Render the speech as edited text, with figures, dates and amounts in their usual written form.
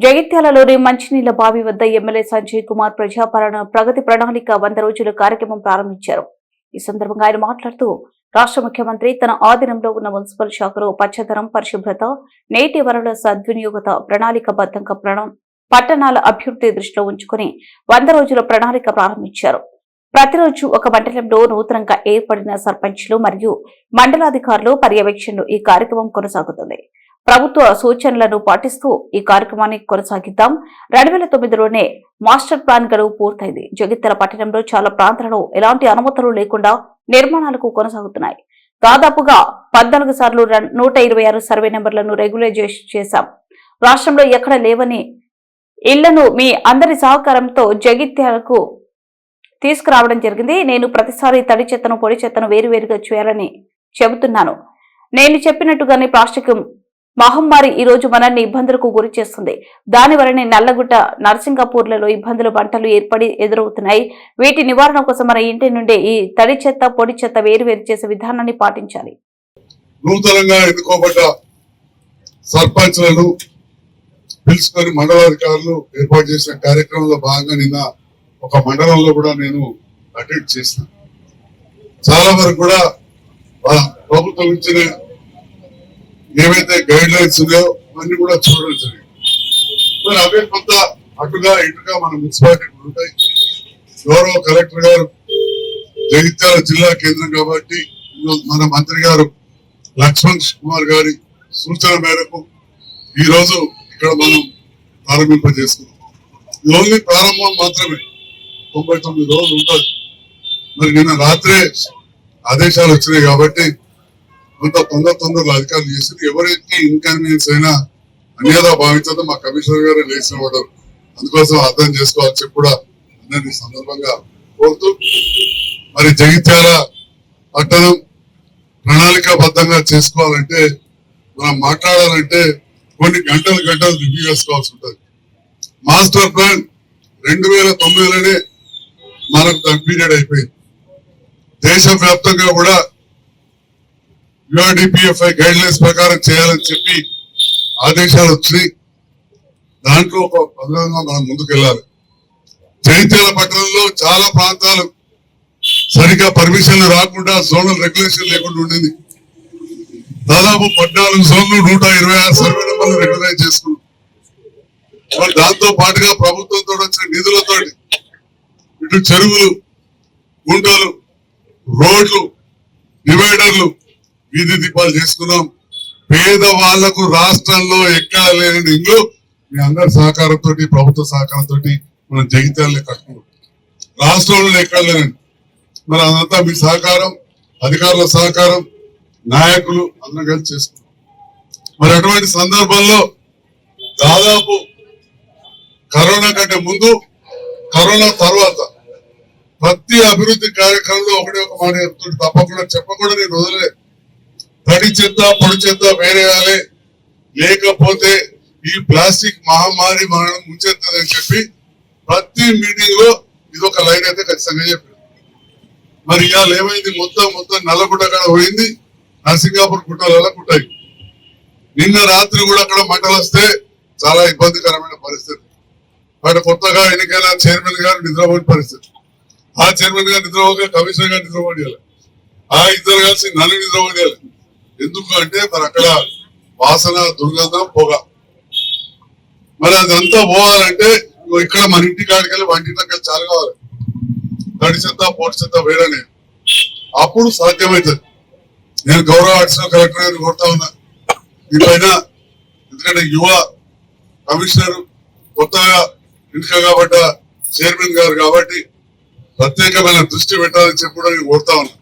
జగిత్యాలలోని మంచినీళ్ల బావి వద్ద ఎమ్మెల్యే సంజయ్ కుమార్ ప్రజాపాలన ప్రగతి ప్రణాళిక 100 రోజుల కార్యక్రమం ప్రారంభించారు. ఈ సందర్భంగా ఆయన మాట్లాడుతూ రాష్ట్ర ముఖ్యమంత్రి తన ఆధీనంలో ఉన్న మున్సిపల్ శాఖలో పచ్చదనం, పరిశుభ్రత, నీటి వనరుల సద్వినియోగత, ప్రణాళికబద్ధంగా పట్టణాల అభివృద్ధి దృష్టిలో ఉంచుకుని 100 రోజుల ప్రణాళిక ప్రారంభించారు. ప్రతిరోజు ఒక మండలంలో నూతనంగా ఏర్పడిన సర్పంచ్లు మరియు మండలాధికారులు పర్యవేక్షణలో ఈ కార్యక్రమం కొనసాగుతుంది. ప్రభుత్వ సూచనలను పాటిస్తూ ఈ కార్యక్రమాన్ని కొనసాగిద్దాం. 2009లోనే మాస్టర్ ప్లాన్ గడువు పూర్తయింది. జగిత్యాల పట్టణంలో చాలా ప్రాంతాలలో ఎలాంటి అనుమతులు లేకుండా నిర్మాణాలకు కొనసాగుతున్నాయి. దాదాపుగా 14 సార్లు 126 సర్వే నెంబర్లను రెగ్యులైజ్ చేశాం. రాష్ట్రంలో ఎక్కడ లేవని ఇళ్లను మీ అందరి సహకారంతో జగిత్యాలకు తీసుకురావడం జరిగింది. నేను ప్రతిసారి తడి చెత్తను, పొడి చెత్తను వేరువేరుగా చేయాలని చెబుతున్నాను. నేను చెప్పినట్టుగానే ప్లాస్టిక్ మహమ్మారి ఈ రోజు మనల్ని ఇబ్బందులకు గురి చేస్తుంది. దాని వలనే నల్లగుట్ట, నర్సింగపూర్లలో ఇబ్బందులు పంటలు ఎదురవుతున్నాయి. వీటి నివారణ కోసం మన ఇంటి నుండే ఈ తడి చెత్త, పొడి చెత్త వేరువేరు చేసే విధానాన్ని పాటించాలి. నూతనంగా ఎన్నుకోబడ్డ సర్పంచ్లను పిలుచుకొని మండలాధికారులు ఏర్పాటు చేసిన కార్యక్రమంలో భాగంగా నిన్న ఒక మండలంలో కూడా నేను అటెండ్ చేసిన. చాలా వరకు కూడా ప్రభుత్వం ఇచ్చిన ఏవైతే గైడ్ లైన్స్ ఉన్నాయో అవన్నీ కూడా చూడడం జరిగింది. మరి అవే కొంత అటుగా ఇటుగా మన మున్సిపాలిటీ ఉంటాయి. గౌరవ కలెక్టర్ గారు జగిత్యాల జిల్లా కేంద్రం కాబట్టి మన మంత్రి గారు లక్ష్మణ్ కుమార్ గారి సూచన మేరకు ఈ రోజు ఇక్కడ మనం ప్రారంభింపజేసుకున్నాం. ఇది ఓన్లీ ప్రారంభం మాత్రమే, 99 రోజులు ఉంటుంది. మరి నిన్న రాత్రే ఆదేశాలు వచ్చినాయి కాబట్టి కొంత తొందరలో అధికారులు చేసింది. ఎవరికి ఇన్కన్వీనియన్స్ అయినా అన్యదా భావించదో మా కమిషనర్ గారు లేచిన వాడు, అందుకోసం అర్థం చేసుకోవాల్సి కూడా అందరినీ సందర్భంగా కోరుతూ, మరి జగిత్యాల పట్టణం ప్రణాళికాబద్ధంగా చేసుకోవాలంటే, మనం మాట్లాడాలంటే కొన్ని గంటలు రివ్యూ చేసుకోవాల్సి ఉంటుంది. మాస్టర్ ప్లాన్ 2009లోనే మనకు దాని పీరియడ్ అయిపోయింది. దేశవ్యాప్తంగా కూడా UNDPFI గైడ్ లైన్స్ ప్రకారం చేయాలని చెప్పి ఆదేశాలు వచ్చినాయి. దాంట్లో ఒక పద్ధతిగా మనం ముందుకెళ్ళాలి. జగిత్యాల పట్టణంలో చాలా ప్రాంతాలు సరిగా పర్మిషన్లు రాకుండా జోనల్ రెగ్యులేషన్ లేకుండా ఉండింది. దాదాపు 14 జోన్లు 126 సర్వే నెంబర్లు రెగ్యులైజ్ చేసుకున్నాం. మరి దాంతో పాటుగా ప్రభుత్వంతో వచ్చిన నిధులతో ఇటు చెరువులు, గుంటలు, రోడ్లు, డివైడర్లు, వీధి దీపాలు చేసుకున్నాం. పేదవాళ్లకు రాష్ట్రంలో ఎక్కడ లేని ఇల్లు మీ అందరి సహకారంతో, ప్రభుత్వ సహకారంతో మనం జగిత్యాలనే కట్టుకున్నాం. రాష్ట్రంలో ఎక్కడ లేనండి. మరి అదంతా మీ సహకారం, అధికారుల సహకారం, నాయకులు అందరం కలిసి చేసుకున్నాం. మరి అటువంటి సందర్భంలో దాదాపు కరోనా కంటే ముందు, కరోనా తర్వాత ప్రతి అభివృద్ధి కార్యక్రమంలో ఒకటే ఒక మాట చెప్తుంటే తప్పకుండా చెప్పకుండా నేను వదిలేదు. తడి చెత్త, పొడి చెత్త వేరేయాలి, లేకపోతే ఈ ప్లాస్టిక్ మహమ్మారి మనం ముంచెత్తదని చెప్పి ప్రతి మీటింగ్ లో ఇది ఒక లైన్ అయితే ఖచ్చితంగా చెప్పారు. మరి ఇవాళ ఏమైంది, మొత్తం నల్లగుట్ట కాడ పోయింది, నర్సింగాపూర్ గుట్టలలో కుట్టాయి. నిన్న రాత్రి కూడా అక్కడ మంటలు వస్తే చాలా ఇబ్బందికరమైన పరిస్థితి. అక్కడ కొత్తగా ఎన్నికైన చైర్మన్ గారు నిద్రపోయిన పరిస్థితి. ఆ చైర్మన్ గారు నిద్రపోగా కమిషనర్ గారు నిద్రపోయాలి, ఆ ఇద్దరు కలిసి నన్ను నిద్రపోయాలి. ఎందుకు అంటే మరి అక్కడ వాసన, దుర్గంధం, పొగ. మరి అదంతా పోవాలంటే ఇక్కడ మన ఇంటి కాడికెళ్ళి వంటి దగ్గర చాలా కావాలి. తడి చెత్త, పొడి చెత్త వేయడనే అప్పుడు సాధ్యమవుతుంది. నేను గౌరవ అడిషనల్ కలెక్టర్ గారిని కోరుతా ఉన్నా దీనిపైన. ఎందుకంటే యువ కమిషనర్, కొత్తగా ఎన్నిక కాబట్ట చైర్మన్ గారు కాబట్టి ప్రత్యేకమైన దృష్టి పెట్టాలని చెప్పి కూడా నేను కోరుతా ఉన్నా.